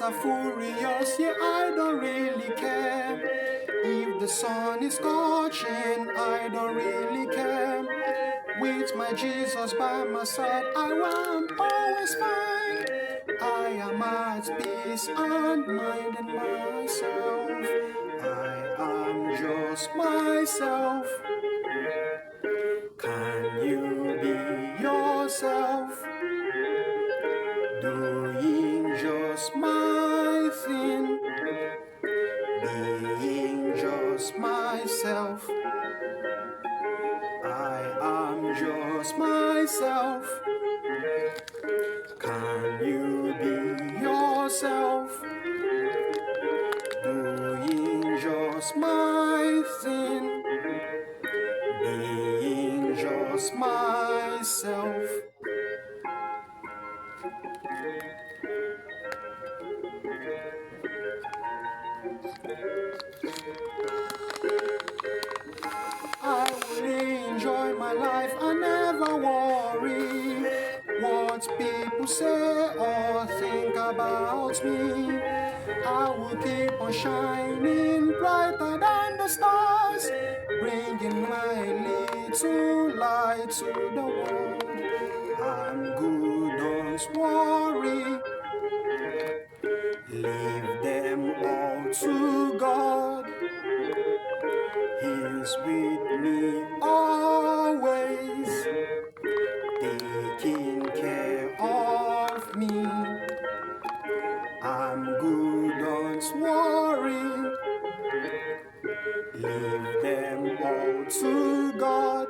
are furious, yeah, I don't really care. If the sun is scorching, I don't really care. With my Jesus by my side, I am always fine. I am at peace and minding myself. I am just myself. Can you be yourself? Doing just my thing. Being just myself. I am just myself. Can you be yourself? Doing just my thing. Being just myself. I will enjoy my life, I never worry what people say or think about me. I will keep on shining brighter than the stars, bringing my little light to the world. I'm good, don't worry. Leave them all to God. He's with me always, taking care of me. I'm good, don't worry. Leave them all to God.